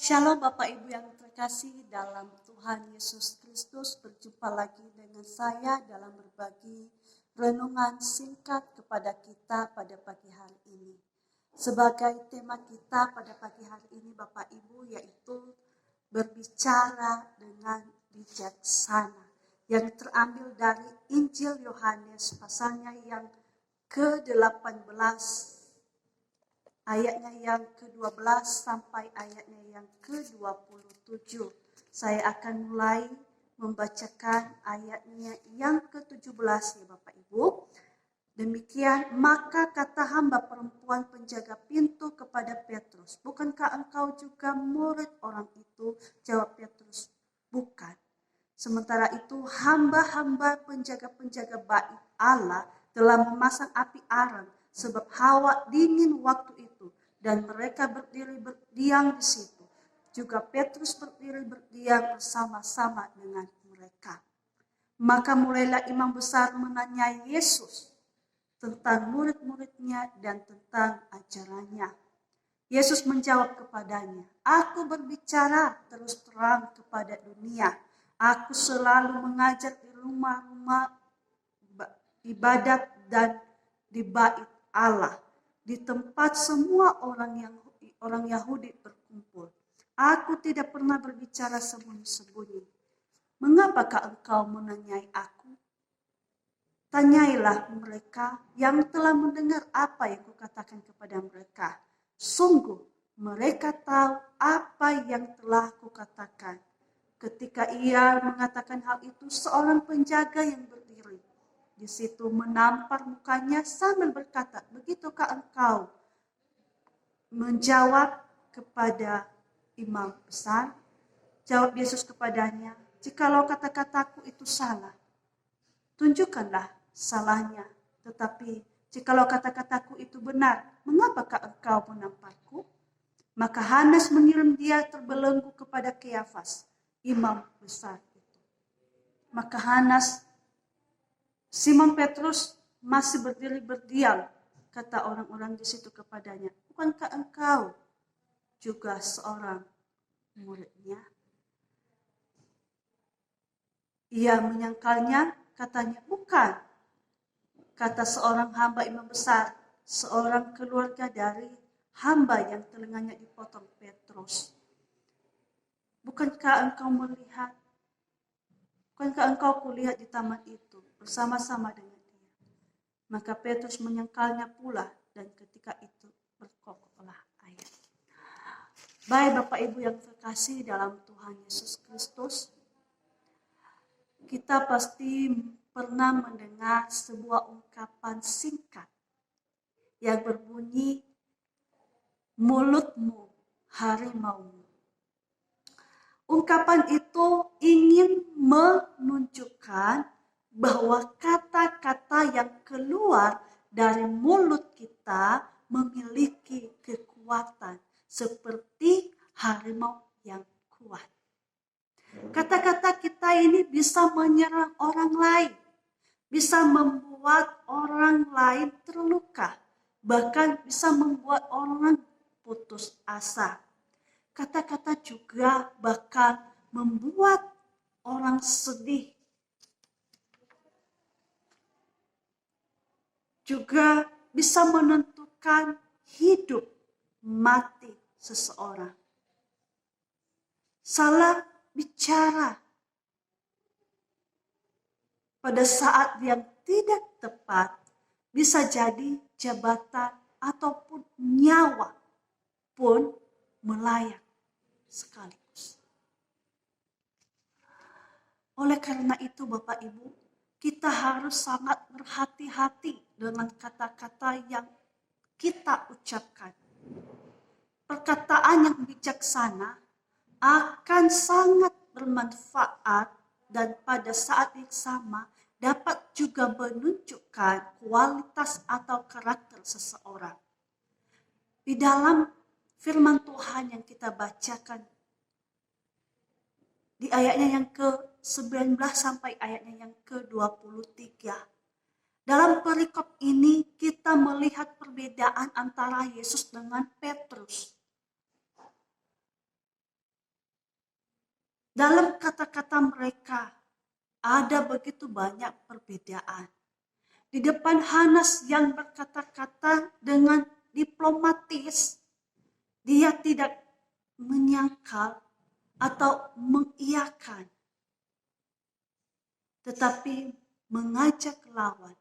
Shalom Bapak Ibu yang terkasih dalam Tuhan Yesus Kristus. Berjumpa lagi dengan saya dalam berbagi renungan singkat kepada kita pada pagi hari ini. Sebagai tema kita pada pagi hari ini Bapak Ibu yaitu berbicara dengan bijaksana. Yang terambil dari Injil Yohanes pasalnya yang ke-18. Ayatnya yang ke-12 sampai ayatnya yang ke-27. Saya akan mulai membacakan ayatnya yang ke-17 ya Bapak Ibu. Demikian, maka kata hamba perempuan penjaga pintu kepada Petrus, bukankah engkau juga murid orang itu? Jawab Petrus, bukan. Sementara itu hamba-hamba penjaga-penjaga bait Allah telah memasang api arang sebab hawa dingin waktu itu dan mereka berdiri berdiam di situ. Juga Petrus berdiri berdiam bersama-sama dengan mereka. Maka mulailah imam besar menanyai Yesus tentang murid-muridnya dan tentang ajarannya. Yesus menjawab kepadanya, aku berbicara terus terang kepada dunia. Aku selalu mengajar di rumah-rumah ibadat dan di bait Allah, di tempat semua orang Yahudi berkumpul. Aku tidak pernah berbicara sembunyi-sembunyi. Mengapakah engkau menanyai aku? Tanyailah mereka yang telah mendengar apa yang kukatakan kepada mereka. Sungguh mereka tahu apa yang telah kukatakan. Ketika ia mengatakan hal itu, seorang penjaga yang berdiri di situ menampar mukanya sambil berkata, begitukah engkau? Menjawab kepada imam besar. Jawab Yesus kepadanya, jikalau kata-kataku itu salah, tunjukkanlah salahnya. Tetapi jikalau kata-kataku itu benar, mengapakah engkau menamparku? Maka Hanas mengirim dia terbelenggu kepada Kayafas, imam besar itu. Maka Hanas, Simon Petrus masih berdiri berdiam. Kata orang-orang di situ kepadanya, bukankah engkau juga seorang muridnya? Ia menyangkalnya, katanya, bukan. Kata seorang hamba imam besar, seorang keluarga dari hamba yang telinganya dipotong Petrus. Bukankah engkau kulihat di taman itu bersama-sama dengan dia? Maka Petrus menyangkalnya pula dan ketika itu berkokoklah air. Baik Bapak Ibu yang terkasih dalam Tuhan Yesus Kristus, kita pasti pernah mendengar sebuah ungkapan singkat yang berbunyi, mulutmu harimaumu. Ungkapan itu ingin menunjukkan bahwa kata-kata yang keluar dari mulut kita memiliki kekuatan seperti harimau yang kuat. Kata-kata kita ini bisa menyerang orang lain, bisa membuat orang lain terluka, bahkan bisa membuat orang putus asa. Kata-kata juga bahkan membuat orang sedih. Juga bisa menentukan hidup mati seseorang. Salah bicara pada saat yang tidak tepat bisa jadi jabatan ataupun nyawa pun melayang sekaligus. Oleh karena itu Bapak Ibu, kita harus sangat berhati-hati dengan kata-kata yang kita ucapkan. Perkataan yang bijaksana akan sangat bermanfaat dan pada saat yang sama dapat juga menunjukkan kualitas atau karakter seseorang. Di dalam firman Tuhan yang kita bacakan di ayatnya yang ke-19 sampai ayatnya yang ke-23. Dalam perikop ini kita melihat perbedaan antara Yesus dengan Petrus. Dalam kata-kata mereka ada begitu banyak perbedaan. Di depan Hanas yang berkata-kata dengan diplomatis, dia tidak menyangkal atau mengiyakan, tetapi mengajak lawan